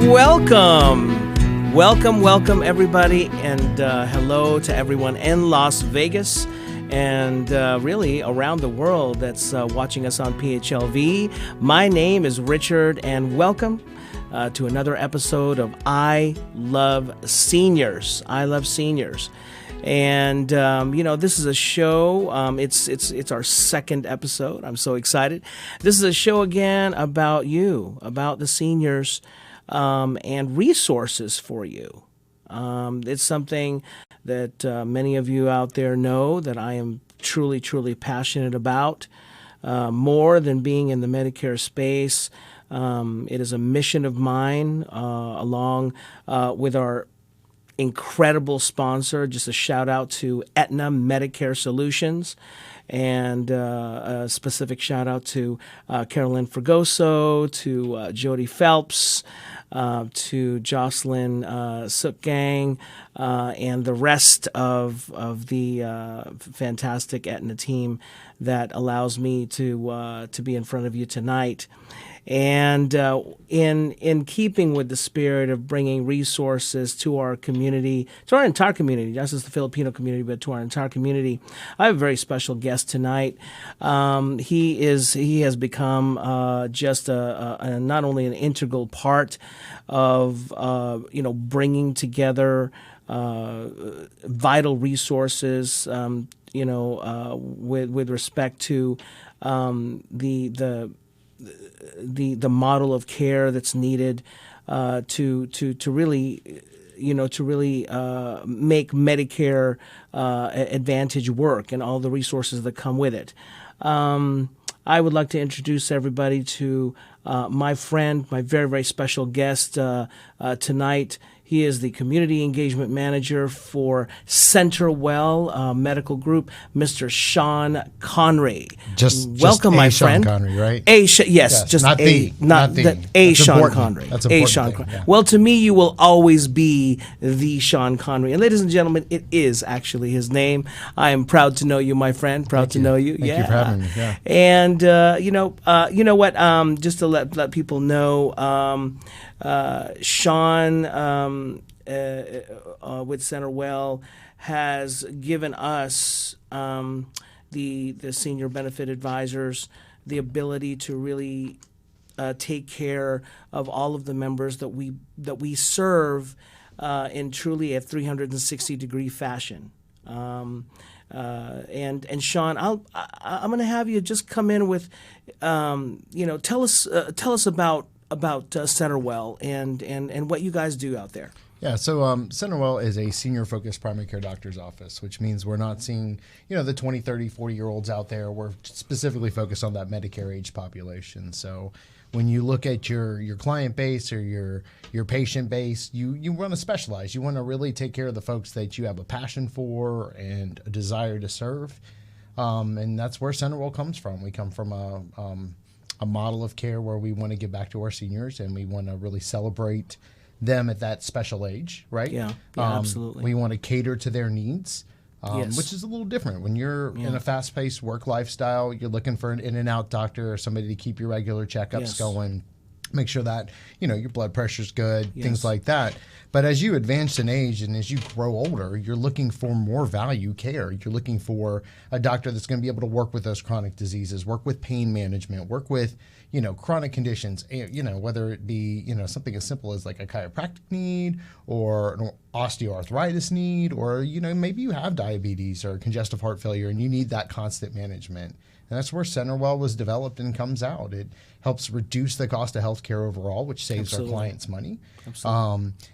Welcome, everybody, and hello to everyone in Las Vegas and really around the world that's watching us on PHLV. My name is Richard, and welcome to another episode of I Love Seniors. I Love Seniors. And, this is a show, it's our second episode. I'm so excited. This is a show again about you, about the seniors, and resources for you. It's something that many of you out there know that I am truly, truly passionate about. More than being in the Medicare space, it is a mission of mine, along with our incredible sponsor. Just a shout out to Aetna Medicare Solutions, and a specific shout out to Carolyn Fregoso, to Jody Phelps, to Jocelyn Sookgang, and the rest of the fantastic Aetna team that allows me to be in front of you tonight. And in keeping with the spirit of bringing resources to our community, to our entire community, not just the Filipino community, but to our entire community, I have a very special guest tonight. He has become just a not only an integral part of bringing together vital resources, with respect to the model of care that's needed to really make Medicare Advantage work and all the resources that come with it. I would like to introduce everybody to my friend, my very, very special guest tonight. He is the Community Engagement Manager for CenterWell Medical Group, Mr. Shaun Conry. Welcome, my Shaun friend. Conry, right? Just not a, the. not the. the a That's Shaun important. Conry. That's A important Shaun thing, Conry. yeah. Well, to me, you will always be the Shaun Conry. And ladies and gentlemen, it is actually his name. I am proud to know you, my friend. Proud to know you. Thank you for having me. Yeah. And you know what? Just to let people know, Shaun with CenterWell has given us the senior benefit advisors the ability to really take care of all of the members that we serve in truly a 360-degree fashion. And Shaun, I'm going to have you just come in with, tell us about CenterWell and what you guys do out there. Yeah, so CenterWell is a senior-focused primary care doctor's office, which means we're not seeing, the 20, 30, 40-year-olds out there. We're specifically focused on that Medicare age population. So when you look at your client base or your patient base, you want to specialize. You want to really take care of the folks that you have a passion for and a desire to serve. And that's where CenterWell comes from. We come from a model of care where we want to give back to our seniors, and we want to really celebrate them at that special age, right? Yeah, absolutely. We want to cater to their needs, yes. Which is a little different. When you're in a fast-paced work lifestyle, you're looking for an in-and-out doctor or somebody to keep your regular checkups going, make sure that, your blood pressure's good, things like that. But as you advance in age and as you grow older, you're looking for more value care. You're looking for a doctor that's going to be able to work with those chronic diseases, work with pain management, work with, chronic conditions, whether it be, something as simple as like a chiropractic need or an osteoarthritis need, or, maybe you have diabetes or congestive heart failure and you need that constant management. And that's where CenterWell was developed and comes out. It helps reduce the cost of healthcare overall, which saves our clients money.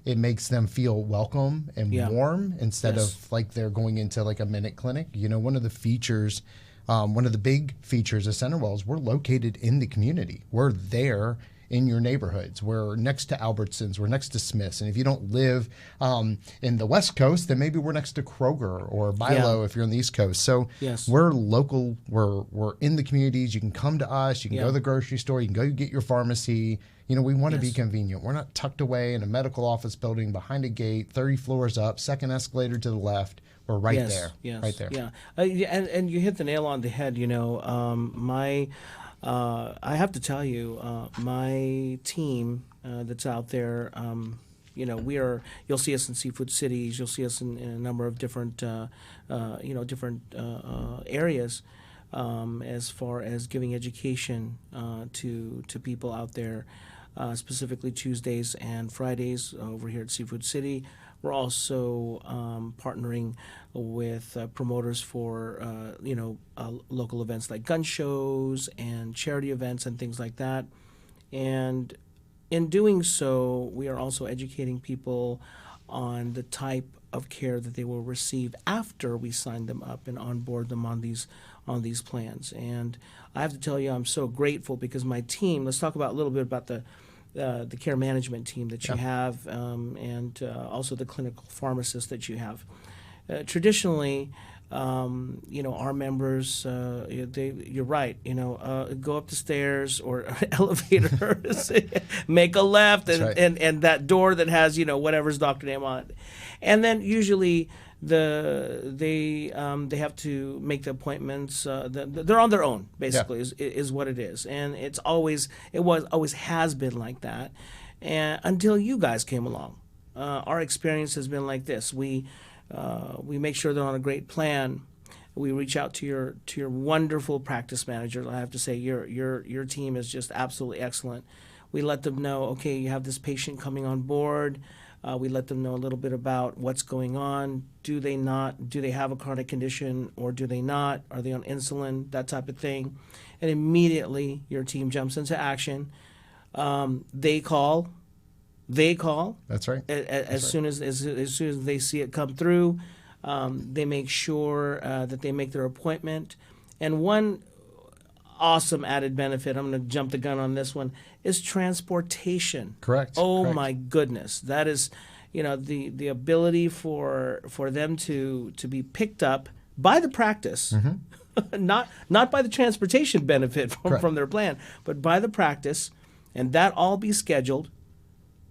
It makes them feel welcome and warm instead of like they're going into like a minute clinic. One of the features, one of the big features of CenterWell is we're located in the community. We're there in your neighborhoods. We're next to Albertsons, we're next to Smith's. And if you don't live in the West Coast, then maybe we're next to Kroger or Milo if you're on the East Coast. So we're local, we're in the communities. You can come to us, you can go to the grocery store, you can go get your pharmacy. We want to be convenient. We're not tucked away in a medical office building behind a gate, 30 floors up, second escalator to the left. We're right there. Right there. Yeah. And you hit the nail on the head. I have to tell you, my team that's out there. You'll see us in Seafood Cities. You'll see us in a number of different areas as far as giving education to people out there. Specifically Tuesdays and Fridays over here at Seafood City. We're also partnering with promoters for local events like gun shows and charity events and things like that. And in doing so, we are also educating people on the type of care that they will receive after we sign them up and onboard them on these plans. And I have to tell you, I'm so grateful because my team. Let's talk about a little bit about the care management team that you have, and also the clinical pharmacist that you have. Traditionally, our members, you're right, go up the stairs or elevators, make a left, and that door that has, whatever's doctor name on it. And then usually they have to make the appointments. They're on their own, basically, is what it is. And it always has been like that, and until you guys came along. Our experience has been like this. We make sure they're on a great plan. We reach out to your wonderful practice managers. I have to say your team is just absolutely excellent. We let them know, okay, you have this patient coming on board. We let them know a little bit about what's going on. Do they have a chronic condition, or do they not? Are they on insulin? That type of thing. And immediately your team jumps into action. They call. That's right. As soon as they see it come through, they make sure that they make their appointment. And one awesome added benefit, I'm going to jump the gun on this one, is transportation. Correct. Oh my goodness, that is, the ability for them to be picked up by the practice, not by the transportation benefit from their plan, but by the practice, and that all be scheduled,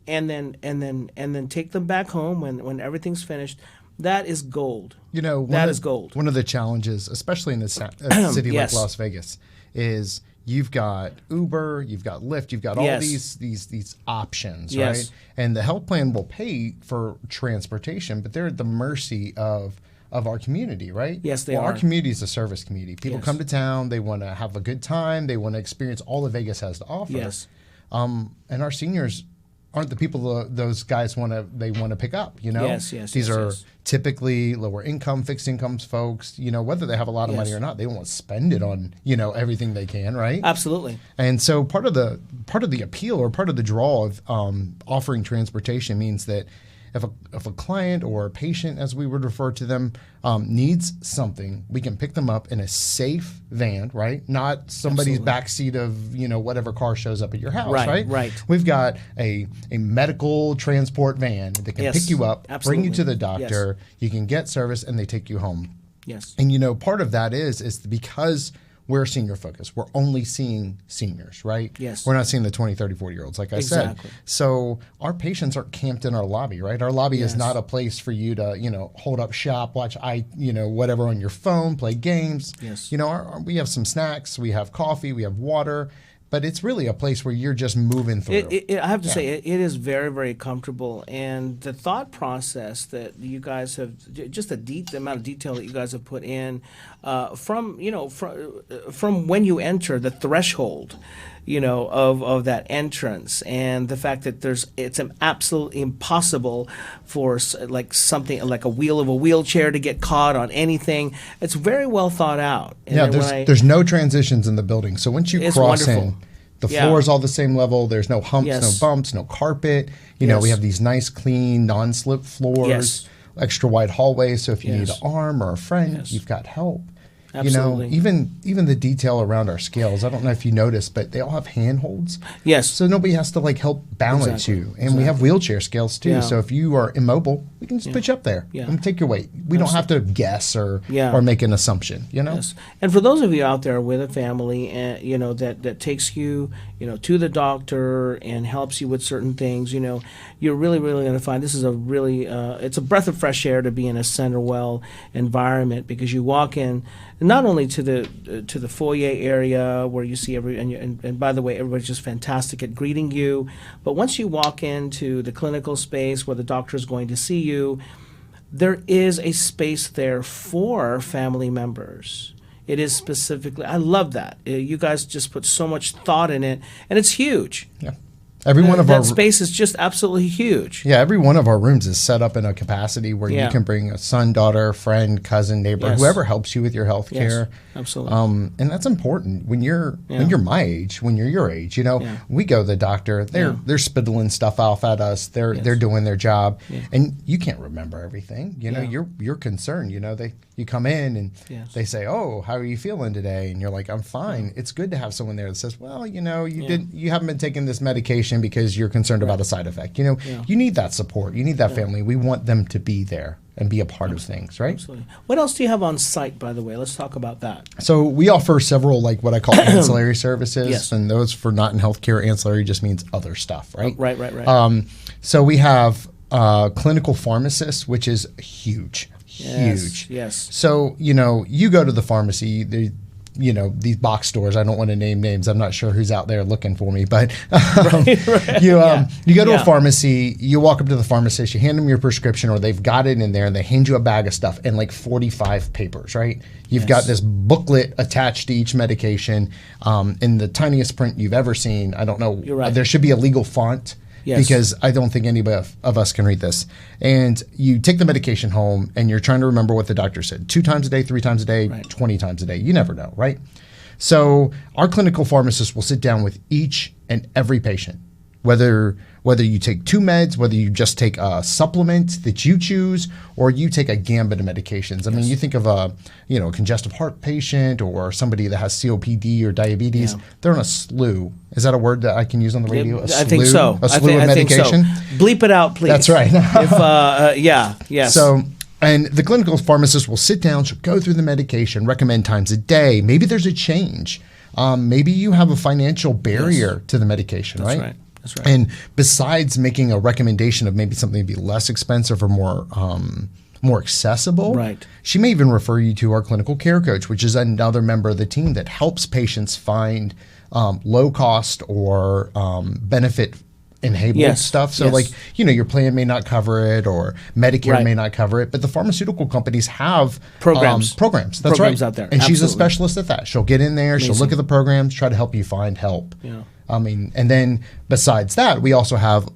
and then take them back home when everything's finished. That is gold. That is gold. One of the challenges, especially in a city like Las Vegas, is you've got Uber, you've got Lyft, you've got all these options, right? And the health plan will pay for transportation, but they're at the mercy of our community, right? Yes, they are. Our community is a service community. People come to town, they want to have a good time, they want to experience all that Vegas has to offer. Yes. And our seniors aren't the people those guys want to pick up, Yes. These are typically lower income, fixed incomes folks, whether they have a lot of money or not, they won't spend it on, everything they can, right? Absolutely. And so part of the appeal or part of the draw of offering transportation means that if a client or a patient, as we would refer to them, needs something, we can pick them up in a safe van, right? Not somebody's backseat of whatever car shows up at your house, right? Right. We've got a medical transport van that can pick you up, bring you to the doctor. You can get service, and they take you home. Yes. And part of that is because we're senior focused. We're only seeing seniors, right? Yes. We're not seeing the 20, 30, 40-year-olds, like I said. So our patients aren't camped in our lobby, right? Our lobby is not a place for you to, hold up shop, watch, whatever on your phone, play games. Yes. We have some snacks, we have coffee, we have water, but it's really a place where you're just moving through. I have to say, it is very, very comfortable. And the thought process that you guys have, just the amount of detail that you guys have put in, from when you enter, the threshold, of that entrance, and the fact that it's absolutely impossible for something like a wheel of a wheelchair to get caught on anything. It's very well thought out. And there's no transitions in the building. So once you cross in, the floor is all the same level. There's no humps, no bumps, no carpet. We have these nice, clean, non-slip floors, extra wide hallways. So if you need an arm or a friend, you've got help. Absolutely. Even the detail around our scales, I don't know if you noticed, but they all have handholds. Yes. So nobody has to help balance you. And we have wheelchair scales too. Yeah. So if you are immobile, we can just put you up there and take your weight. We don't have to guess or make an assumption, Yes. And for those of you out there with a family, that takes you, to the doctor and helps you with certain things, you're really, really going to find this is a really, it's a breath of fresh air to be in a CenterWell environment, because you walk in, not only to the foyer area where you see and by the way, everybody's just fantastic at greeting you, but once you walk into the clinical space where the doctor is going to see you, there is a space there for family members. It is specifically, I love that. You guys just put so much thought in it, and it's huge. Yeah. Every one of that space is just absolutely huge. Yeah, every one of our rooms is set up in a capacity where you can bring a son, daughter, friend, cousin, neighbor, whoever helps you with your health care. Yes, absolutely. And that's important when you're my age, when you're your age. We go to the doctor. They're spittling stuff off at us. They're doing their job, and you can't remember everything. You're concerned. You come in and they say, "Oh, how are you feeling today?" And you're like, "I'm fine." Yeah. It's good to have someone there that says, "Well, you haven't been taking this medication because you're concerned about a side effect." You need that support. You need that family. We want them to be there and be a part of things, right? Absolutely. What else do you have on site, by the way? Let's talk about that. So we offer several, like what I call ancillary services, and those for not in healthcare. Ancillary just means other stuff, right? Right. So we have clinical pharmacists, which is huge. Huge. Yes. So, you go to the pharmacy, these box stores, I don't want to name names. I'm not sure who's out there looking for me, but you go to a pharmacy, you walk up to the pharmacist, you hand them your prescription, or they've got it in there, and they hand you a bag of stuff and like 45 papers, right? You've got this booklet attached to each medication in the tiniest print you've ever seen. I don't know. You're right. There should be a legal font. Yes. Because I don't think anybody of us can read this. And you take the medication home and you're trying to remember what the doctor said. 2 times a day, 3 times a day, 20 times a day. You never know, right? So our clinical pharmacist will sit down with each and every patient, whether you take 2 meds, whether you just take a supplement that you choose, or you take a gambit of medications. I mean, you think of a congestive heart patient or somebody that has COPD or diabetes. They're on a slew. Is that a word that I can use on the radio? I think so. A slew of medication? Think so. Bleep it out, please. That's right. Yes. So, and the clinical pharmacist will sit down, she'll go through the medication, recommend times a day. Maybe there's a change. Maybe you have a financial barrier to the medication, That's right? That's right. And besides making a recommendation of maybe something to be less expensive or more accessible, she may even refer you to our clinical care coach, which is another member of the team that helps patients find low cost or benefit enabled stuff. So your plan may not cover it, or Medicare may not cover it, but the pharmaceutical companies have programs. That's right. Out there. And she's a specialist at that. She'll get in there, she'll look at the programs, try to help you find help. Yeah. And then besides that, we also have,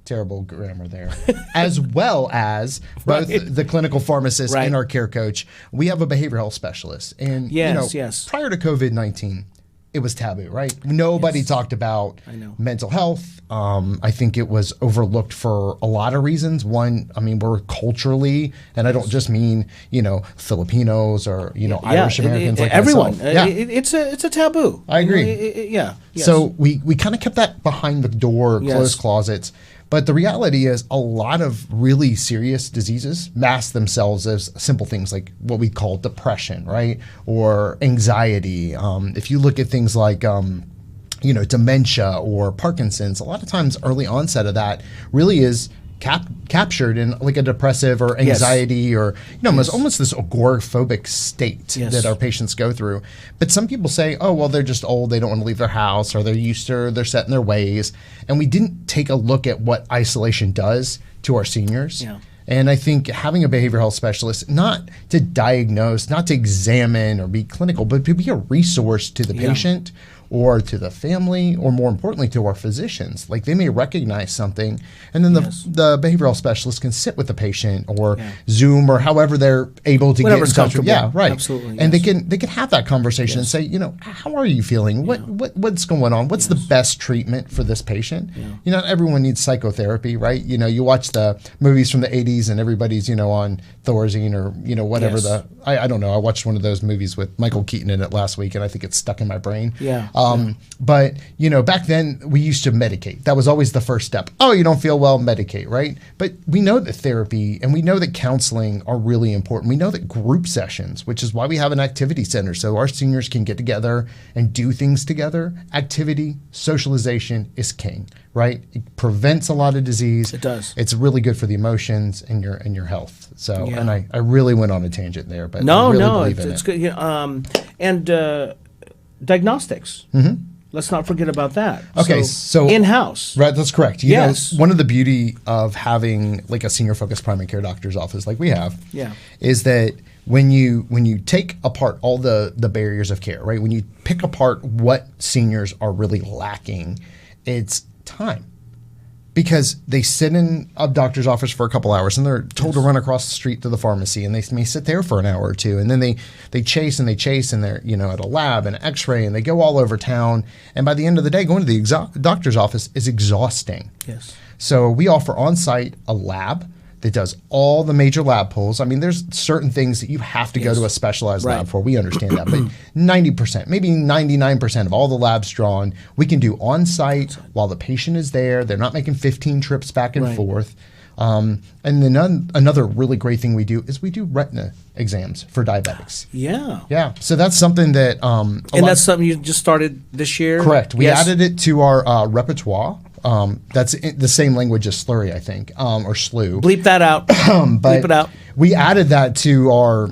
terrible grammar there, as well as both the clinical pharmacist and our care coach, we have a behavioral health specialist. And prior to COVID-19, it was taboo, right? Nobody talked about mental health. I think it was overlooked for a lot of reasons. One, we're culturally, and I don't just mean, Filipinos or, Irish Americans like everyone. Myself. It's a taboo. I agree. Yes. So we kind of kept that behind the door, closed closets. But the reality is a lot of really serious diseases mask themselves as simple things like what we call depression, right? Or anxiety. If you look at things like, dementia or Parkinson's, a lot of times early onset of that really is captured in like a depressive or anxiety or almost this agoraphobic state that our patients go through. But some people say, oh, well, they're just old, they don't want to leave their house, or they're set in their ways. And we didn't take a look at what isolation does to our seniors. Yeah. And I think having a behavioral health specialist, not to diagnose, not to examine or be clinical, but to be a resource to the patient or to the family, or more importantly, to our physicians. Like they may recognize something, and then the behavioral health specialist can sit with the patient or Zoom or however they're able to get in touch with. Yeah, right. Absolutely. And they can have that conversation and say, how are you feeling? What's going on? What's the best treatment for this patient? Yeah. Everyone needs psychotherapy, right? You watch the movies from the 80s and everybody's, on Thorazine or, whatever I don't know. I watched one of those movies with Michael Keaton in it last week, and I think it's stuck in my brain. Yeah. But, back then we used to medicate. That was always the first step. Oh, you don't feel well, medicate, right? But we know that therapy and we know that counseling are really important. We know that group sessions, which is why we have an activity center, so our seniors can get together and do things together. Activity, socialization is king, right? It prevents a lot of disease. It does. It's really good for the emotions and your health. So, and I really went on a tangent there, but I really believe in it's good. And diagnostics. Let's not forget about that. Okay, so in-house. Right, that's correct. Yes. One of the beauty of having like a senior-focused primary care doctor's office like we have is that when you take apart all the barriers of care, right? When you pick apart what seniors are really lacking, it's time. Because they sit in a doctor's office for a couple hours and they're told to run across the street to the pharmacy, and they may sit there for an hour or two, and then they chase and they're at a lab and an x-ray, and they go all over town, and by the end of the day going to the doctor's office is exhausting. Yes. So we offer on-site a lab that does all the major lab pulls. I mean, there's certain things that you have to go to a specialized lab for. We understand that. But 90%, maybe 99% of all the labs drawn, we can do on-site while the patient is there. They're not making 15 trips back and forth. And then another really great thing we do is we do retina exams for diabetics. Yeah. So that's something that... and that's something you just started this year? Correct. We added it to our repertoire. That's the same language as slurry, I think, or slew. Bleep that out. Bleep it out. We added that to our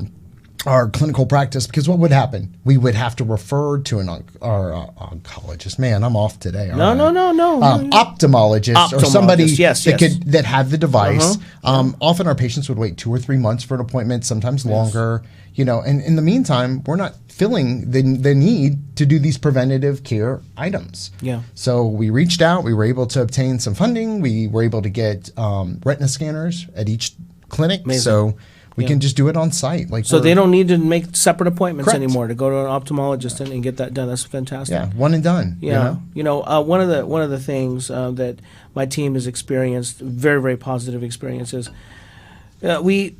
clinical practice because what would happen? We would have to refer to our oncologist. Man, I'm off today. No. Ophthalmologist or somebody that had the device. Uh-huh. Often our patients would wait 2 or 3 months for an appointment, sometimes longer. And in the meantime, we're not filling the need to do these preventative care items. Yeah. So we reached out. We were able to obtain some funding. We were able to get retina scanners at each clinic. Amazing. So we can just do it on site. So they don't need to make separate appointments anymore to go to an ophthalmologist and get that done. That's fantastic. Yeah, one and done. Yeah. One of the things that my team has experienced, very, very positive experiences. We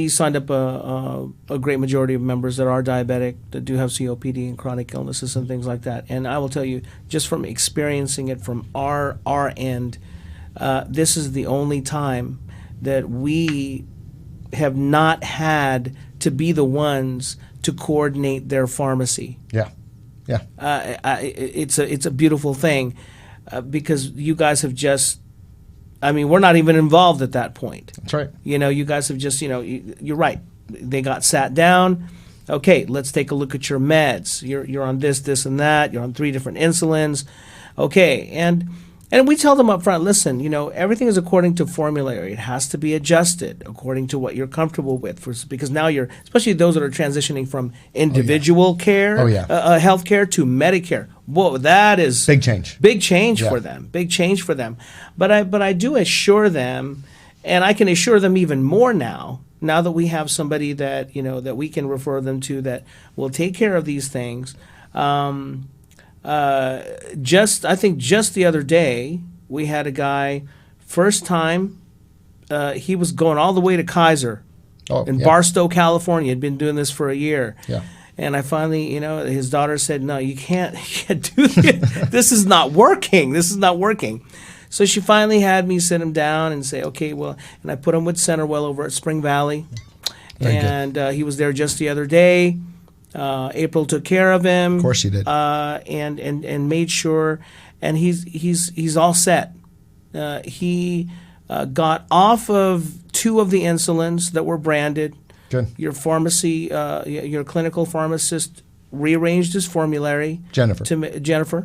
signed up a great majority of members that are diabetic, that do have COPD and chronic illnesses and things like that. And I will tell you, just from experiencing it from our end, this is the only time that we have not had to be the ones to coordinate their pharmacy. Yeah. It's a beautiful thing because you guys have just... we're not even involved at that point. That's right. You guys have just, you're right. They got sat down. Okay, let's take a look at your meds. You're on this, and that. You're on 3 different insulins. Okay, and we tell them up front, listen, everything is according to formulary. It has to be adjusted according to what you're comfortable with. Because now especially those that are transitioning from individual care, health care to Medicare. Whoa, that is big change. Big change for them. Big change for them. But I do assure them, and I can assure them even more now that we have somebody that that we can refer them to that will take care of these things. I think just the other day we had a guy, first time, he was going all the way to Kaiser in Barstow, California. He'd been doing this for a year. Yeah. And I finally, his daughter said, no, you can't do this. This is not working. So she finally had me sit him down and say, okay, well, and I put him with CenterWell over at Spring Valley. And he was there just the other day. April took care of him. Of course she did. And made sure, and he's all set. He got off of 2 of the insulins that were branded. Good. Your pharmacy, your clinical pharmacist rearranged his formulary. Jennifer.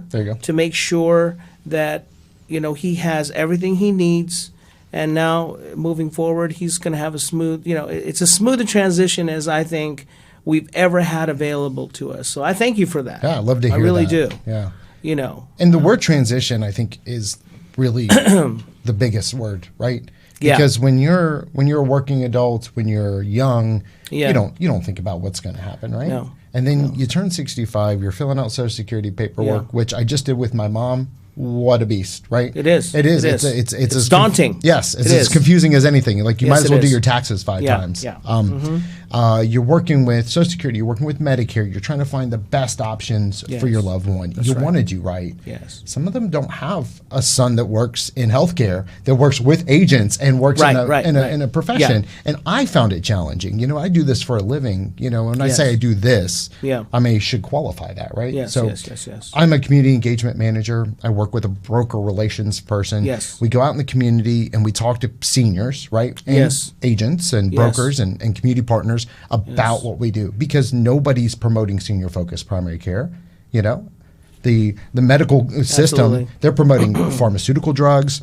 There you go. To make sure that he has everything he needs. And now moving forward, he's going to have a smooth. It's a smoother transition as I think we've ever had available to us. So I thank you for that. Yeah, I love to hear that. I really do. Yeah. And the word transition, I think, is really the biggest word, right? Because when you're a working adult, when you're young, you don't think about what's going to happen, right? No. And then you turn 65, you're filling out Social Security paperwork, which I just did with my mom. What a beast, right? It is. It's as daunting. Yes, it's as confusing as anything. Like you might as well do your taxes 5 times. Yeah. You're working with Social Security, you're working with Medicare, you're trying to find the best options for your loved one. You want to do right. Yes. Some of them don't have a son that works in healthcare, that works with agents and works in a profession. And I found it challenging. You know, I do this for a living. You know, when I say I do this, I should qualify that, right? Yes, yes. I'm a community engagement manager. I work with a broker relations person. Yes. We go out in the community and we talk to seniors, right? And agents and brokers and community partners about what we do, because nobody's promoting senior focused primary care. You know, the medical system, they're promoting pharmaceutical drugs.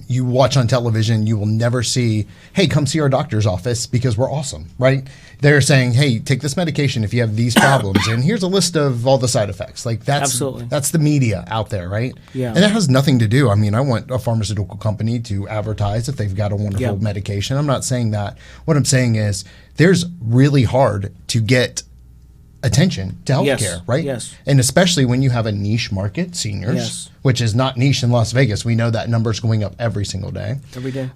You watch on television, you will never see, hey, come see our doctor's office because we're awesome, right? They're saying, hey, take this medication if you have these problems, and here's a list of all the side effects. Like that's the media out there, right? Yeah. And that has nothing to do. I mean, I want a pharmaceutical company to advertise if they've got a wonderful medication. I'm not saying that. What I'm saying is there's really hard to get attention to healthcare, right? Yes. And especially when you have a niche market, seniors, which is not niche in Las Vegas. We know that number's going up every single day. Every day.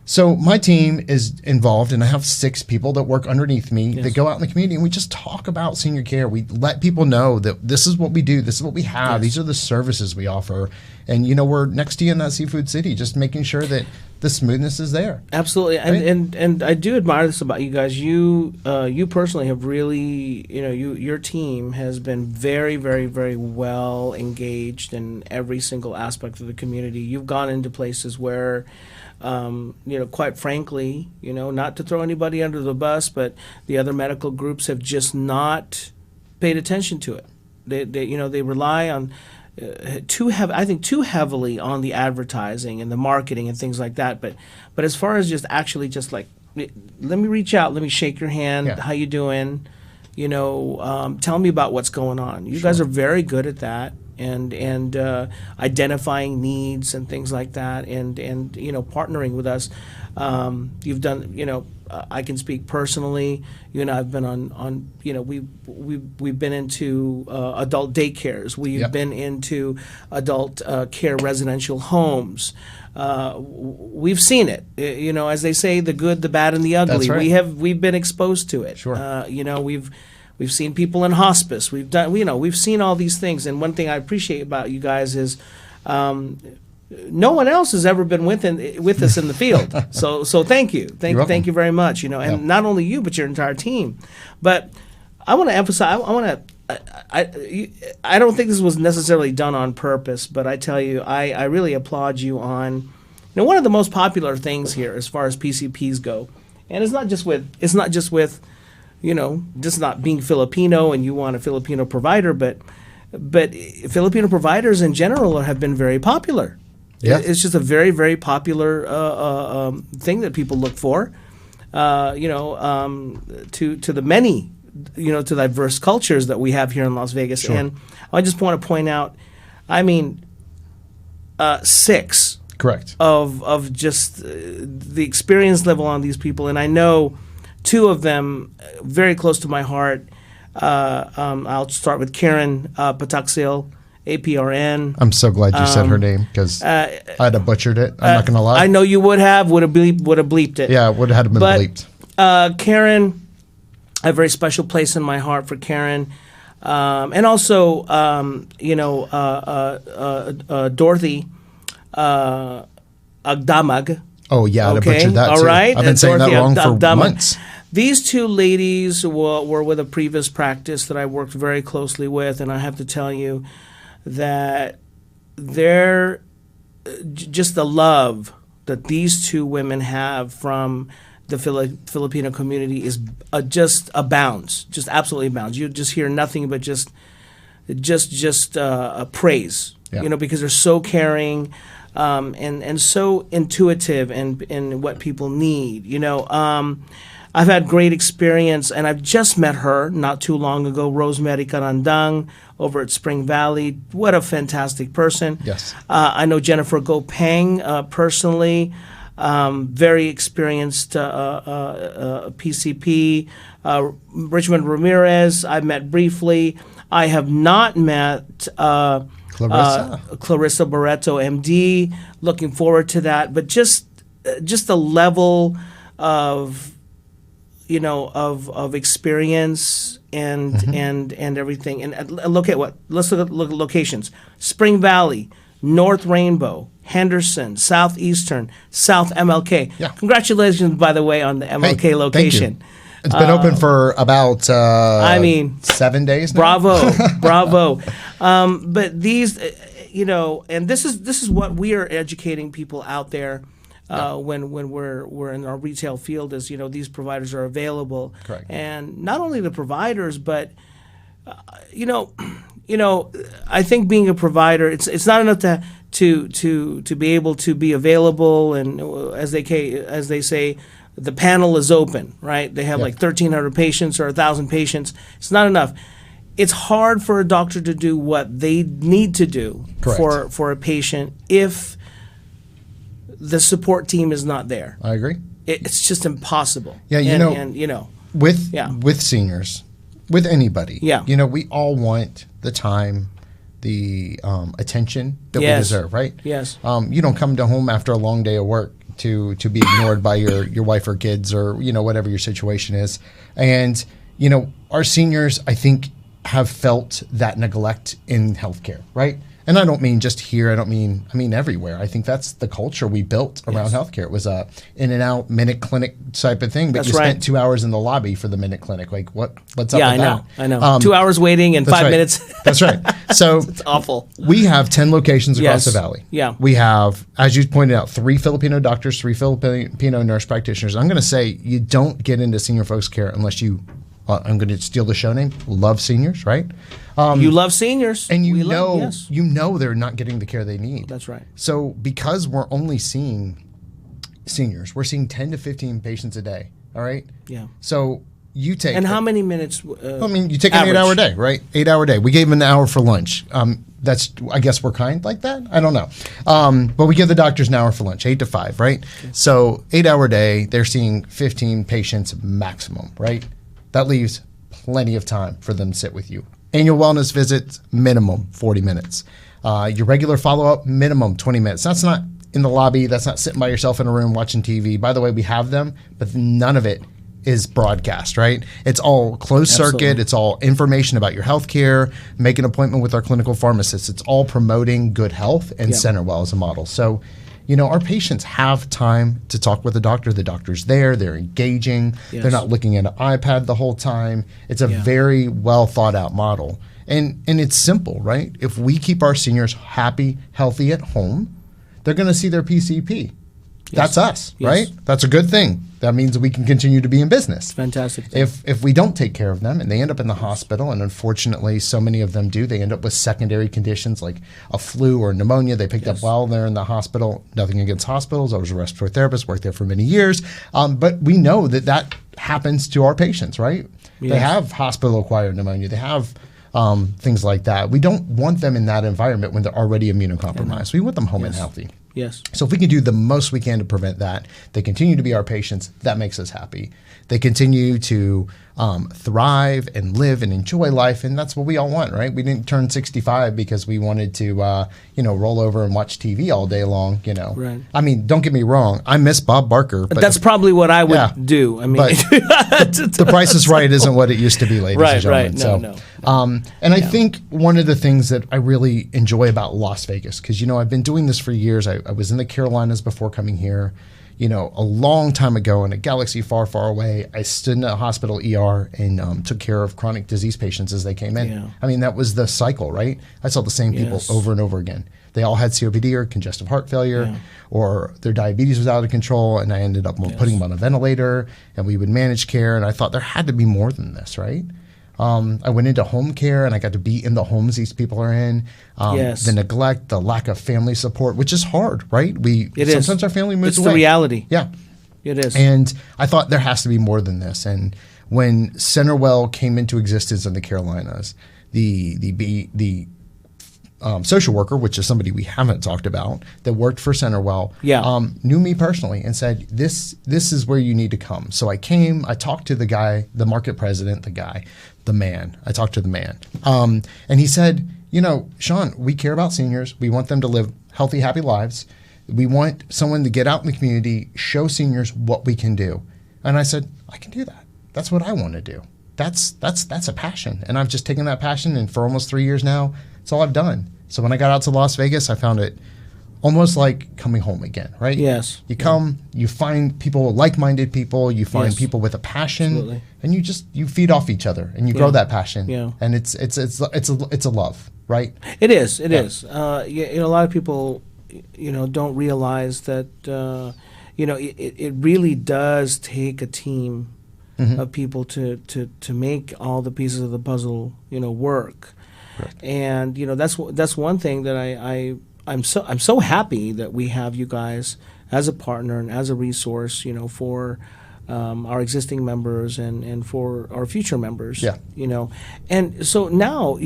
So my team is involved, and I have 6 people that work underneath me that go out in the community, and we just talk about senior care. We let people know that this is what we do, this is what we have, these are the services we offer. And, you know, we're next to you in that Seafood City, just making sure that the smoothness is there. Absolutely. Right? And I do admire this about you guys. You personally have really, you know, your team has been very, very, very well engaged in every single aspect of the community. You've gone into places where, you know, quite frankly, you know, not to throw anybody under the bus, but the other medical groups have just not paid attention to it. They you know, they rely on too heavily on the advertising and the marketing and things like that. But as far as just actually just like, let me reach out, let me shake your hand, how you doing? You know, tell me about what's going on. You guys are very good at that. And identifying needs and things like that, and you know, partnering with us. You've done, you know, I can speak personally. You and I have been on you know, we've been into adult daycares. We've been into adult care residential homes. We've seen it. You know, as they say, the good, the bad, and the ugly. That's right. We've been exposed to it. Sure. You know, We've seen people in hospice. We've done, you know, we've seen all these things. And one thing I appreciate about you guys is no one else has ever been with us in the field. So thank you, thank you very much. You know, and not only you, but your entire team. But I want to emphasize. I don't think this was necessarily done on purpose, but I tell you, I really applaud you on. You know, one of the most popular things here, as far as PCPs go, and it's not just with you know, just not being Filipino and you want a Filipino provider, but Filipino providers in general have been very popular. Yeah. It's just a very, very popular thing that people look for, you know, to the many, you know, to diverse cultures that we have here in Las Vegas. Sure. And I just want to point out, I mean, 6 correct of just the experience level on these people, and I know 2 of them very close to my heart. I'll start with Karen Pataxil, APRN. I'm so glad you said her name, because I'd have butchered it. I'm not going to lie. I know you would have bleeped it. Yeah, it would have been bleeped. Karen, I have a very special place in my heart for Karen. And also, you know, Dorothy Agdamag. Oh, yeah, I butchered that too. All right. I've been saying that wrong for months. These 2 ladies were with a previous practice that I worked very closely with, and I have to tell you that they're just the love that these 2 women have from the Filipino community is just abounds, just absolutely abounds. You just hear nothing but just praise, you know, because they're so caring. And so intuitive in what people need. You know, I've had great experience, and I've just met her not too long ago, Rosemary Carandang over at Spring Valley. What a fantastic person. Yes. I know Jennifer Gopang personally, very experienced PCP. Richmond Ramirez, I met briefly. I have not met Clarissa Barreto, MD. Looking forward to that. But just the level of of experience and everything. And look at let's look at locations: Spring Valley, North Rainbow, Henderson, Southeastern, South MLK. Yeah. Congratulations, by the way, on the MLK location. Thank you. It's been open for about 7 days now. Bravo. But these, and this is what we are educating people out there. When we're in our retail field, is these providers are available. Correct. And not only the providers, but I think being a provider, it's not enough to be able to be available, and as they say, the panel is open, right? They have like 1,300 patients or 1,000 patients. It's not enough. It's hard for a doctor to do what they need to do for a patient if the support team is not there. I agree. It's just impossible. Yeah, with seniors, with anybody, we all want the time, the attention that we deserve, right? Yes. You don't come to home after a long day of work to be ignored by your wife or kids or whatever your situation is. And our seniors, I think, have felt that neglect in healthcare, right? And I don't mean just here. I mean everywhere. I think that's the culture we built around healthcare. It was a in and out minute clinic type of thing, but spent 2 hours in the lobby for the minute clinic. Like what's up with that? I know. 2 hours waiting and 5 minutes. That's right. So it's awful. We have 10 locations across the valley. Yeah. We have, as you pointed out, 3 Filipino doctors, 3 Filipino nurse practitioners. I'm going to say you don't get into senior folks care unless you, I'm going to steal the show name, love seniors, right? You love seniors. And you know they're not getting the care they need. That's right. So because we're only seeing seniors, we're seeing 10 to 15 patients a day, all right? Yeah. So you take... And how many minutes you take an 8-hour day, right? 8-hour day. We gave them an hour for lunch. That's, I guess we're kind like that? I don't know. But we give the doctors an hour for lunch, 8 to 5, right? Okay. So 8-hour day, they're seeing 15 patients maximum, right? That leaves plenty of time for them to sit with you. Annual wellness visits, minimum 40 minutes. Your regular follow-up, minimum 20 minutes. That's not in the lobby. That's not sitting by yourself in a room watching TV. By the way, we have them, but none of it is broadcast, right? It's all closed circuit. It's all information about your health care. Make an appointment with our clinical pharmacist. It's all promoting good health and CenterWell as a model. So, our patients have time to talk with the doctor. The doctor's there. They're engaging. Yes. They're not looking at an iPad the whole time. It's a very well thought out model. And it's simple, right? If we keep our seniors happy, healthy at home, they're going to see their PCP. That's us, right? That's a good thing. That means we can continue to be in business. Fantastic. If we don't take care of them and they end up in the hospital, and unfortunately so many of them do, they end up with secondary conditions like a flu or pneumonia they picked up while they're in the hospital. Nothing against hospitals. I was a respiratory therapist, worked there for many years. But we know that happens to our patients, right? Yes. They have hospital-acquired pneumonia. They have things like that. We don't want them in that environment when they're already immunocompromised. We want them home and healthy. Yes. So if we can do the most we can to prevent that, they continue to be our patients, that makes us happy. They continue to thrive and live and enjoy life, and that's what we all want, right? We didn't turn 65 because we wanted to, roll over and watch TV all day long, Right. I mean, don't get me wrong. I miss Bob Barker. But that's probably what I would do. I mean, but the Price is Right isn't what it used to be, ladies and gentlemen. No. I think one of the things that I really enjoy about Las Vegas, because, I've been doing this for years. I was in the Carolinas before coming here. A long time ago in a galaxy far, far away, I stood in a hospital ER and took care of chronic disease patients as they came in. Yeah. I mean, that was the cycle, right? I saw the same people over and over again. They all had COPD or congestive heart failure, or their diabetes was out of control, and I ended up putting them on a ventilator, and we would manage care, and I thought there had to be more than this, right? I went into home care and I got to be in the homes these people are in. The neglect, the lack of family support, which is hard, right? Sometimes our family moves away. It's the reality. Yeah. It is. And I thought there has to be more than this. And when CenterWell came into existence in the Carolinas, the social worker, which is somebody we haven't talked about, that worked for CenterWell, knew me personally and said, this is where you need to come. So I came, I talked to the guy, the market president, the man. I talked to the man. And he said, Shaun, we care about seniors. We want them to live healthy, happy lives. We want someone to get out in the community, show seniors what we can do. And I said, I can do that. that's what I want to do. That's a passion. And I've just taken that passion, and for almost 3 years now, it's all I've done. So when I got out to Las Vegas, I found it almost like coming home again, right? Yes. You come, you find people, like-minded people, you find Yes. people with a passion, Absolutely. and you feed off each other, and you grow that passion. Yeah. And it's a love, right? It is. It is. A lot of people, don't realize that, it really does take a team of people to make all the pieces of the puzzle, work. Correct. And that's one thing that I'm so happy that we have you guys as a partner and as a resource, for our existing members and for our future members. Yeah. And so now,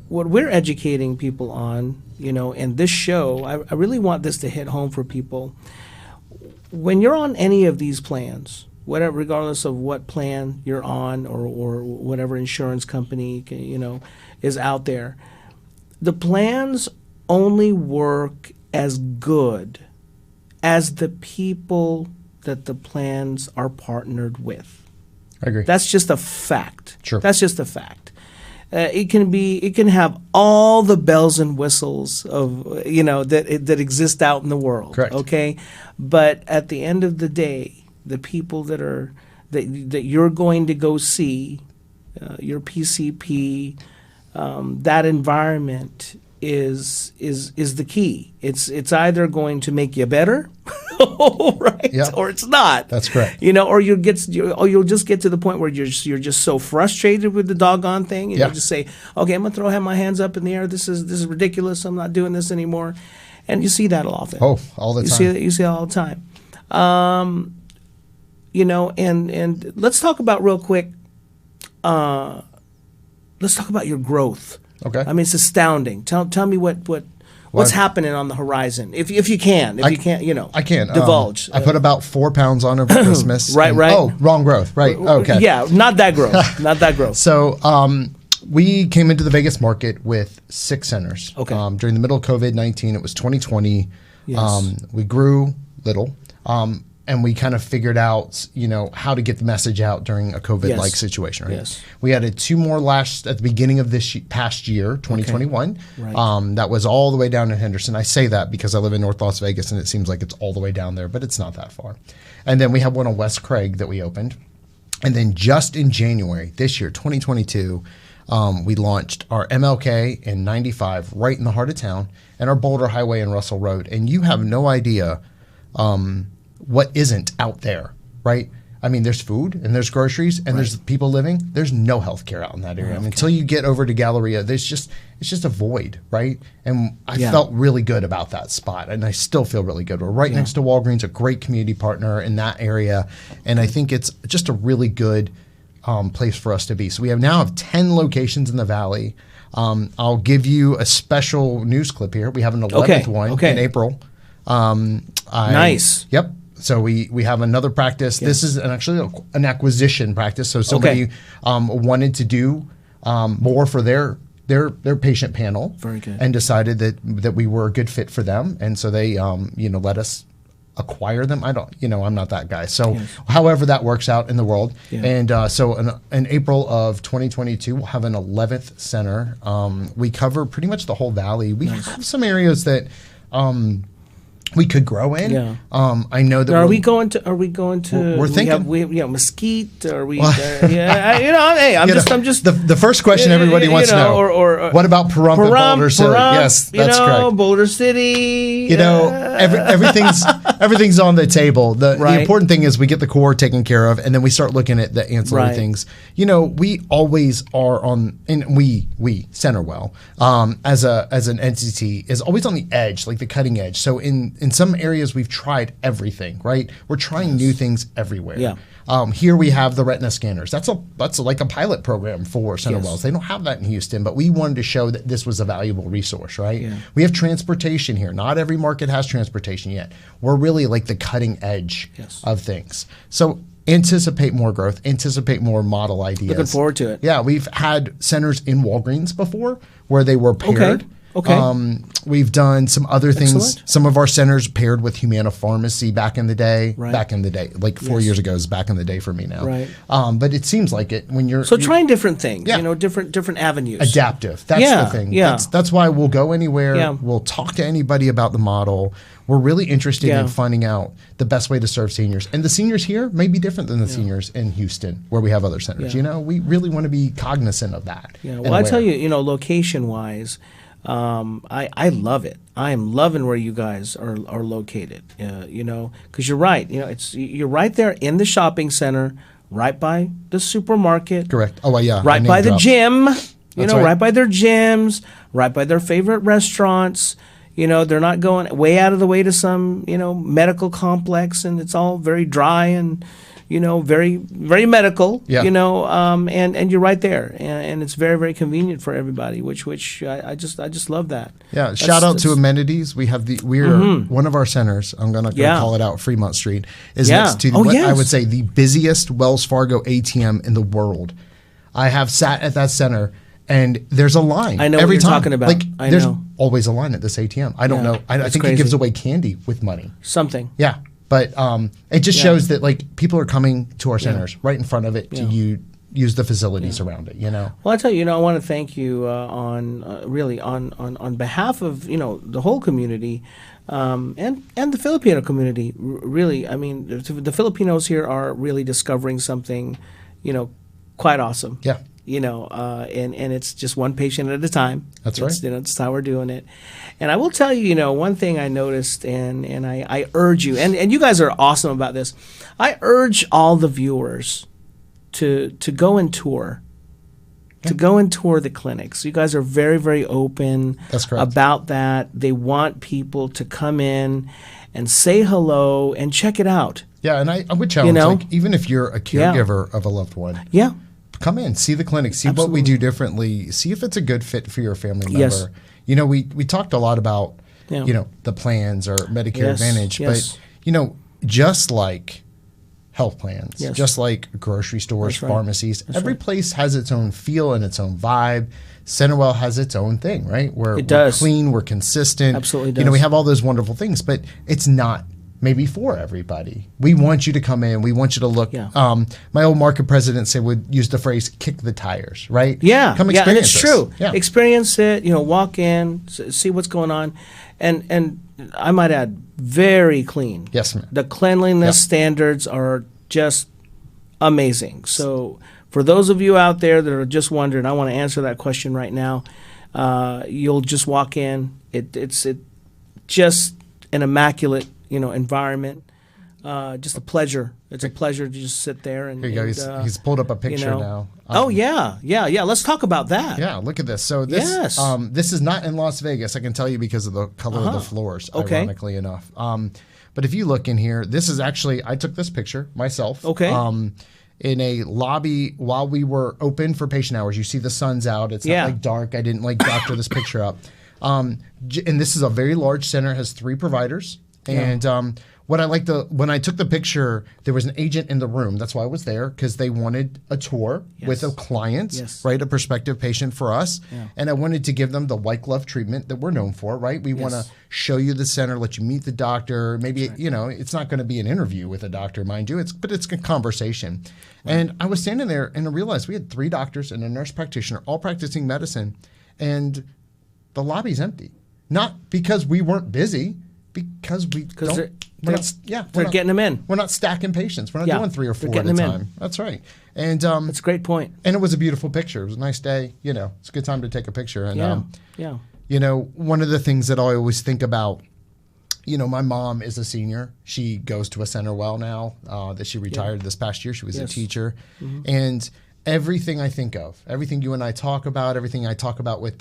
what we're educating people on, and this show, I really want this to hit home for people. When you're on any of these plans, whatever, regardless of what plan you're on or whatever insurance company is out there, the plans only work as good as the people that the plans are partnered with. I agree. That's just a fact. Sure. That's just a fact. It can have all the bells and whistles of that exist out in the world. Correct. Okay, but at the end of the day, the people that you're going to go see, your PCP, that environment is the key. It's either going to make you better, right, yeah. or it's not. That's correct. Or you'll just get to the point where you're just so frustrated with the doggone thing, and you'll just say, okay, I'm gonna have my hands up in the air. This is ridiculous. I'm not doing this anymore. And you see that often. Oh, all the time. You see it all the time. And let's talk about real quick. Let's talk about your growth. Okay. I mean, it's astounding. Tell me what's happening on the horizon, if you can. If you can't, I can divulge. I put about 4 pounds on over Christmas. Right. Oh, wrong growth. Right. Okay. Yeah, not that growth. Not that growth. So we came into the Vegas market with 6 centers. Okay. During the middle of COVID-19, it was 2020. Yes. We grew little. And we kind of figured out, how to get the message out during a COVID-like situation. Right? Yes. We added 2 more at the beginning of this past year, 2021. Okay. Right. That was all the way down in Henderson. I say that because I live in North Las Vegas, and it seems like it's all the way down there, but it's not that far. And then we have one on West Craig that we opened. And then just in January this year, 2022, we launched our MLK in 95 right in the heart of town, and our Boulder Highway and Russell Road. And you have no idea what isn't out there, right? I mean, there's food and there's groceries and there's people living. There's no healthcare out in that area. I mean, until you get over to Galleria, it's just a void, right? And I felt really good about that spot, and I still feel really good. We're right next to Walgreens, a great community partner in that area, and I think it's just a really good place for us to be. So we now have 10 locations in the Valley. I'll give you a special news clip here. We have an 11th one in April. Nice. Yep. So we have another practice. Yes. This is actually an acquisition practice. So somebody wanted to do more for their patient panel. Very good. And decided that we were a good fit for them, and so they let us acquire them. I'm not that guy. So however that works out in the world. Yeah. And so in April of 2022, we'll have an 11th center. We cover pretty much the whole valley. We have some areas that we could grow in. Yeah. I know that. Are we going to? We're thinking. We have Mesquite. Are we? Hey, I'm just. The first question everybody wants to know. Or what about Pahrump and Boulder City? Yes, that's correct. Boulder City. Everything's on the table. The important thing is we get the core taken care of, and then we start looking at the ancillary things. We always are on, and we CenterWell as an entity is always on the edge, like the cutting edge. So in some areas we've tried everything, right? We're trying new things everywhere. Yeah. Here we have the retina scanners. That's like a pilot program for CenterWells. Yes. They don't have that in Houston, but we wanted to show that this was a valuable resource, right? Yeah. We have transportation here. Not every market has transportation yet. We're really like the cutting edge of things. So anticipate more growth, anticipate more model ideas. Looking forward to it. Yeah, we've had centers in Walgreens before where they were paired. Okay. We've done some other things. Excellent. Some of our centers paired with Humana Pharmacy back in the day. Right. Back in the day, like 4 years ago is back in the day for me now. Right. But it seems like it when you're trying different things. Yeah. You know, different avenues. Adaptive. That's the thing. Yeah. That's why we'll go anywhere. Yeah. We'll talk to anybody about the model. We're really interested in finding out the best way to serve seniors. And the seniors here may be different than the seniors in Houston, where we have other centers. Yeah. You know, we really want to be cognizant of that. Yeah. Well, I tell you, you know, location-wise, I love it. I am loving where you guys are located. You know, because you're right. You know, you're right there in the shopping center, right by the supermarket. Correct. Oh, well, yeah. Right by the gym. You know, right. right by their gyms, right by their favorite restaurants. You know, they're not going way out of the way to some, you know, medical complex, and it's all very dry and, you know, very, very medical, you know, and you're right there. And it's very, very convenient for everybody, which I just love that. Yeah. Shout out to amenities. We have one of our centers, I'm going to call it out, Fremont Street, is next to I would say the busiest Wells Fargo ATM in the world. I have sat at that center. And there's a line. I know every what you're time. talking about. Like, there's always a line at this ATM. I don't know. I think he gives away candy with money. Something. Yeah. But it just shows that, like, people are coming to our centers right in front of it to use the facilities around it, you know? Well, I tell you, you know, I want to thank you really on behalf of, you know, the whole community and the Filipino community. Really, I mean, the Filipinos here are really discovering something, you know, quite awesome. Yeah. You know, and it's just one patient at a time. That's right. You know, that's how we're doing it. And I will tell you, you know, one thing I noticed, and I urge you, and you guys are awesome about this. I urge all the viewers to go and tour. To go and tour the clinics. You guys are very, very open about that. They want people to come in and say hello and check it out. Yeah, and I would challenge, like, even if you're a caregiver of a loved one. Yeah. Come in, see the clinic, see what we do differently, see if it's a good fit for your family member. Yes. You know, we talked a lot about, you know, the plans or Medicare Advantage, but, you know, just like health plans, just like grocery stores, pharmacies, every place has its own feel and its own vibe. CenterWell has its own thing, right? We're clean, we're consistent. Absolutely does. You know, we have all those wonderful things, but it's not maybe for everybody. We want you to come in. We want you to look. My old market president would use the phrase "kick the tires," right? Yeah, come and it's this. true. Yeah. Experience it. You know, walk in, see what's going on, and I might add, very clean. Yes, ma'am. The cleanliness standards are just amazing. So for those of you out there that are just wondering, I want to answer that question right now. You'll just walk in. It's just an immaculate, you know, environment. Just a pleasure. It's a pleasure to just sit there and. Here you go. He's pulled up a picture now. Yeah. Let's talk about that. Yeah, look at this. So this, this is not in Las Vegas. I can tell you because of the color of the floors. Okay. Ironically enough. But if you look in here, this is actually I took this picture myself. Okay. In a lobby while we were open for patient hours. You see the sun's out. It's not like dark. I didn't like doctor this picture up. And this is a very large center. It has 3 providers. And what I like when I took the picture, there was an agent in the room. That's why I was there, because they wanted a tour with a client, right, a prospective patient for us. And I wanted to give them the white glove treatment that we're known for, right? We want to show you the center, let you meet the doctor. Maybe, you know, it's not going to be an interview with a doctor, mind you, but it's a conversation. And I was standing there and I realized we had 3 doctors and a nurse practitioner all practicing medicine, and the lobby's empty. Not because we weren't busy, because they're getting them in. We're not stacking patients. We're not doing 3 or 4 at a time. That's right. And that's a great point. And it was a beautiful picture. It was a nice day. You know, it's a good time to take a picture. And you know, one of the things that I always think about, you know, my mom is a senior. She goes to a CenterWell now that she retired this past year. She was a teacher. And everything I think of, everything you and I talk about, everything I talk about with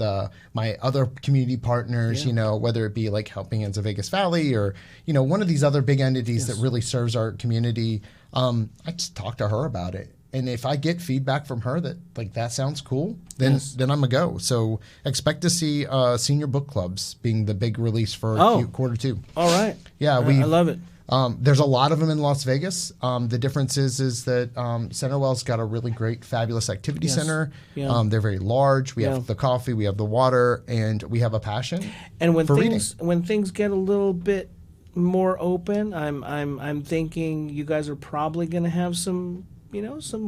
my other community partners, you know, whether it be like Helping Hands of Vegas Valley or, you know, one of these other big entities that really serves our community, I just talk to her about it. And if I get feedback from her that, like, that sounds cool, then I'm a go. So expect to see senior book clubs being the big release for quarter 2. All right. Yeah, I love it. There's a lot of them in Las Vegas. The difference is that CenterWell's got a really great, fabulous activity center. Yeah. They're very large. We have the coffee, we have the water, and we have a passion. And when for things get a little bit more open, I'm thinking you guys are probably going to have some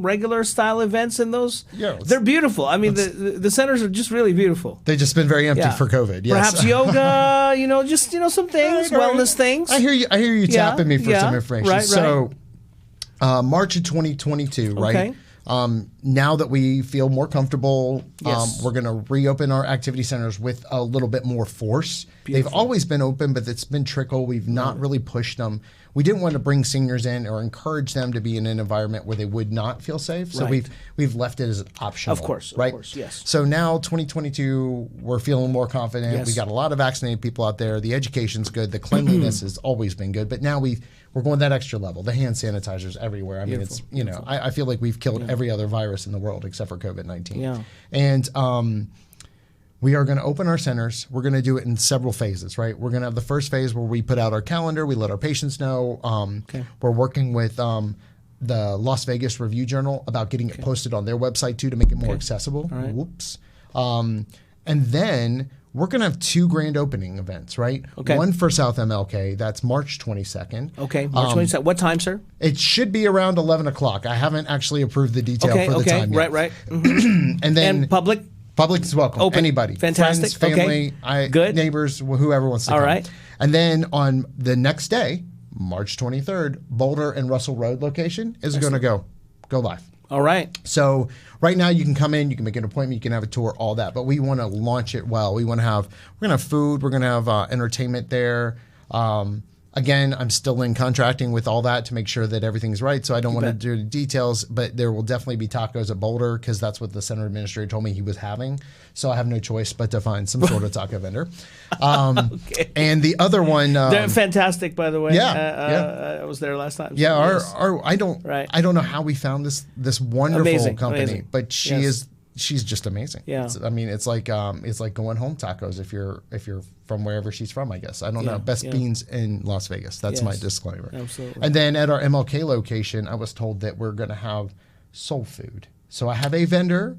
regular style events in those. Yeah, they're beautiful. I mean, the centers are just really beautiful. They've just been very empty for COVID. Yes. Perhaps yoga, just some things, wellness things. I hear you tapping me for some information. Right. So, March of 2022, right? Okay. Now that we feel more comfortable, we're going to reopen our activity centers with a little bit more force. Beautiful. They've always been open, but it's been trickle. We've not really pushed them. We didn't want to bring seniors in or encourage them to be in an environment where they would not feel safe. So we've left it as optional. Of course, yes. So now 2022, we're feeling more confident. Yes. We got a lot of vaccinated people out there. The education's good. The cleanliness has always been good. But now we're going that extra level. The hand sanitizers everywhere. I mean, it's I feel like we've killed every other virus in the world except for COVID-19. Yeah. And we are going to open our centers. We're going to do it in several phases, right? We're going to have the first phase where we put out our calendar. We let our patients know. We're working with the Las Vegas Review Journal about getting it posted on their website too to make it more accessible. All right. Whoops. And then we're going to have 2 grand opening events, right? Okay. One for South MLK. That's March 22nd. Okay, March 22nd. What time, sir? It should be around 11 o'clock. I haven't actually approved the detail for the time yet. Right. Mm-hmm. And public? Public is welcome. Open. Anybody. Fantastic. Friends, family, Good. Neighbors, whoever wants to come. All right. And then on the next day, March 23rd, Boulder and Russell Road location is going to go live. All right. So right now you can come in, you can make an appointment, you can have a tour, all that. But we want to launch it well. We're going to have food, we're going to have entertainment there. Again, I'm still in contracting with all that to make sure that everything's right. So I don't want to do the details, but there will definitely be tacos at Boulder because that's what the center administrator told me he was having. So I have no choice but to find some sort of taco vendor. Okay. And the other one, they're fantastic, by the way. Yeah, I was there last time. Yeah, I don't know how we found this wonderful company, but she's just amazing. Yeah. It's like going home tacos if you're from wherever she's from, I guess. I don't know. Best beans in Las Vegas. That's my disclaimer. Absolutely. And then at our MLK location, I was told that we're going to have soul food. So I have a vendor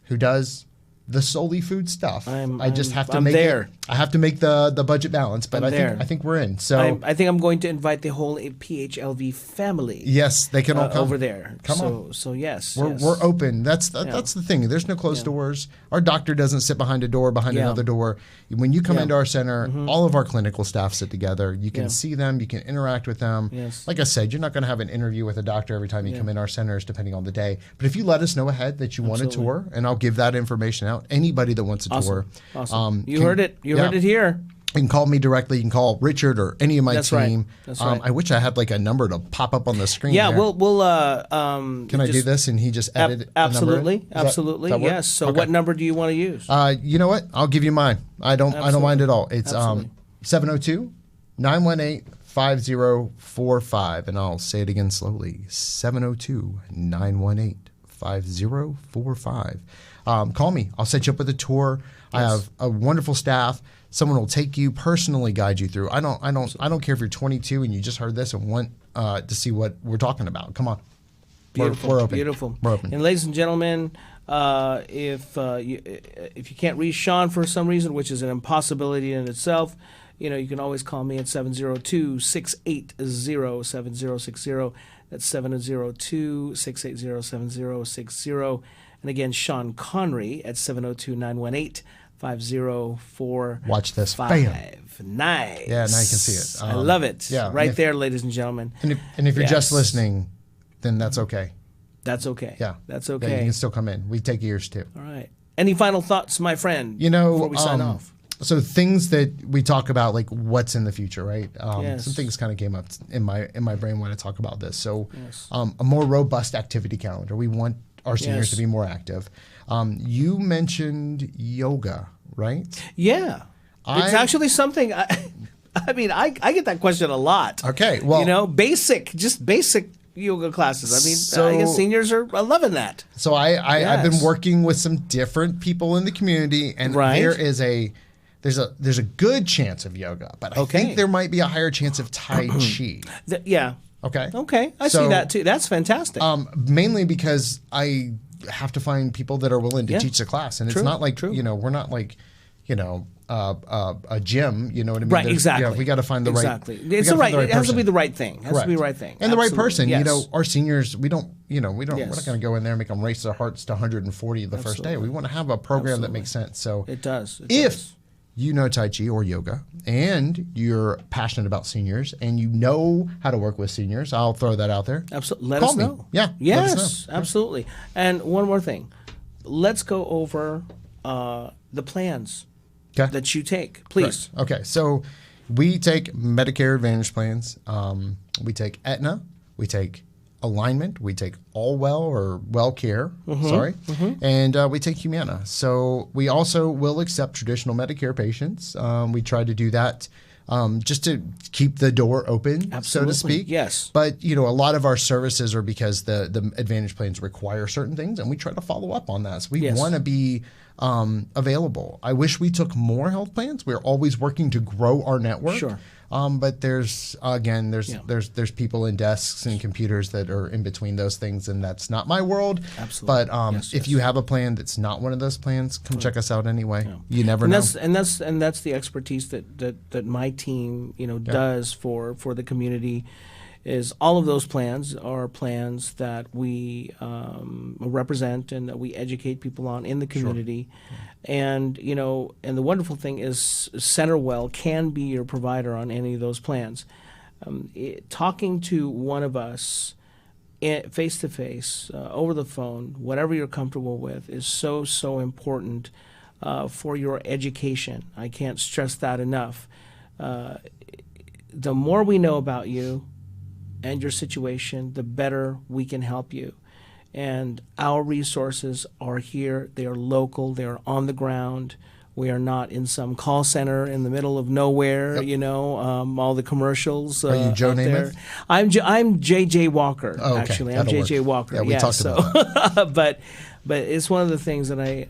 who does the solely food stuff. I just have to make it. I have to make the budget balance, but I think we're in. So I think I'm going to invite the whole PHLV family. Yes, they can all come over there. Come on. So yes, we're open. That's the thing. There's no closed doors. Our doctor doesn't sit behind a door behind another door. When you come into our center, all of our clinical staff sit together. You can see them. You can interact with them. Yes. Like I said, you're not going to have an interview with a doctor every time you come in our centers, depending on the day. But if you let us know ahead that you want a tour, and I'll give that information out. Anybody that wants a tour. Awesome. You heard it. You heard it here. You can call me directly. You can call Richard or any of my team. That's right. I wish I had like a number to pop up on the screen. Yeah, there. we'll. Can I do this and he just edit? Absolutely, absolutely. That yes. So, what number do you want to use? You know what? I'll give you mine. I don't mind at all. It's 702-918-5045, and I'll say it again slowly. 702-918-5045. Call me. I'll set you up with a tour. I have a wonderful staff. Someone will take you, personally guide you through. I don't care if you're 22 and you just heard this and want to see what we're talking about. Come on. Beautiful. We're open. Beautiful. We're open. And ladies and gentlemen, if you can't reach Shaun for some reason, which is an impossibility in itself, you can always call me at 702-680-7060. That's 702-680-7060. And again, Shaun Conry at 702-918-5045. Watch this. Bam. Nice. Yeah, now you can see it. I love it. Yeah, right there, ladies and gentlemen. And if you're just listening, then that's okay. That's okay. Yeah. That's okay. Yeah, you can still come in. We take ears too. All right. Any final thoughts, my friend, before we sign off? So things that we talk about, like what's in the future, right? Yes. Some things kind of came up in my brain when I talk about this. So a more robust activity calendar. We want our seniors to be more active. You mentioned yoga, right? Yeah. It's actually something, I get that question a lot. Okay. Well, basic yoga classes. I guess seniors are loving that. So I've been working with some different people in the community, and there there's a good chance of yoga, but I think there might be a higher chance of Tai Chi. Yeah. Okay. Okay. I see that too. That's fantastic. Mainly because I have to find people that are willing to teach the class, and it's not like we're not like a gym. You know what I mean? Right. Exactly. Yeah, we got to find the right. Exactly. It's the right. It has to be the right thing. It has to be the right thing. And the right person. Yes. You know, our seniors, we don't. We're not going to go in there and make them race their hearts to 140 the first day. We want to have a program that makes sense. So it does. If you know Tai Chi or yoga, and you're passionate about seniors, and you know how to work with seniors, I'll throw that out there. Absolutely. Let us know. Yeah. Yes, let us know. Absolutely. And one more thing. Let's go over the plans that you take, please. Correct. Okay. So we take Medicare Advantage plans. We take Aetna. We take Alignment. We take All Well or Well Care. And we take Humana. So we also will accept traditional Medicare patients. We try to do that just to keep the door open, so to speak. Yes. But a lot of our services are because the Advantage plans require certain things, and we try to follow up on that. So we want to be available. I wish we took more health plans. We're always working to grow our network. Sure. But there's people in desks and computers that are in between those things, and that's not my world. Absolutely. But if you have a plan that's not one of those plans, come check us out anyway. Yeah. You never know. And that's the expertise that my team does for the community. Is all of those plans are plans that we represent and that we educate people on in the community. Sure. And and the wonderful thing is CenterWell can be your provider on any of those plans. Talking to one of us face to face, over the phone, whatever you're comfortable with, is so important for your education. I can't stress that enough. The more we know about you and your situation, the better we can help you. And our resources are here. They are local. They are on the ground. We are not in some call center in the middle of nowhere. All the commercials. Are you Joe Namath? I'm JJ Walker. Oh, okay. Actually, That'll I'm JJ work. Walker. Yeah, we talked about that. But it's one of the things that I,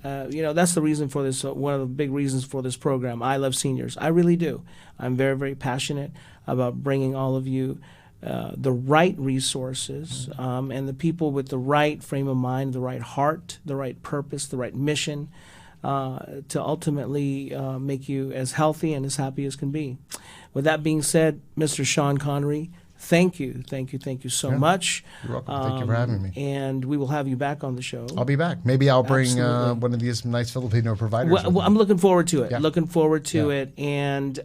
that's the reason for this. One of the big reasons for this program. I love seniors. I really do. I'm very, very passionate about bringing all of you the right resources and the people with the right frame of mind, the right heart, the right purpose, the right mission to ultimately make you as healthy and as happy as can be. With that being said, Mr. Shaun Conry, thank you so much. You're welcome. Thank you for having me. And we will have you back on the show. I'll be back. Maybe I'll bring one of these nice Filipino providers. Well, I'm looking forward to it. Yeah. And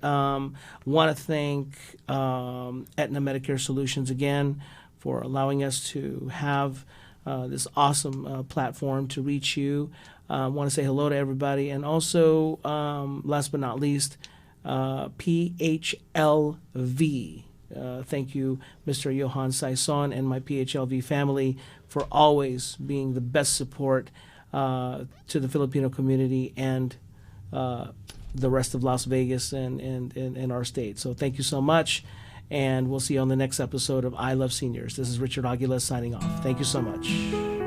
want to thank Aetna Medicare Solutions again for allowing us to have this awesome platform to reach you. Want to say hello to everybody. And also, last but not least, PHLV. Thank you, Mr. Johan Saison and my PHLV family for always being the best support to the Filipino community and the rest of Las Vegas and our state. So thank you so much, and we'll see you on the next episode of I Love Seniors. This is Richard Aguila signing off. Thank you so much.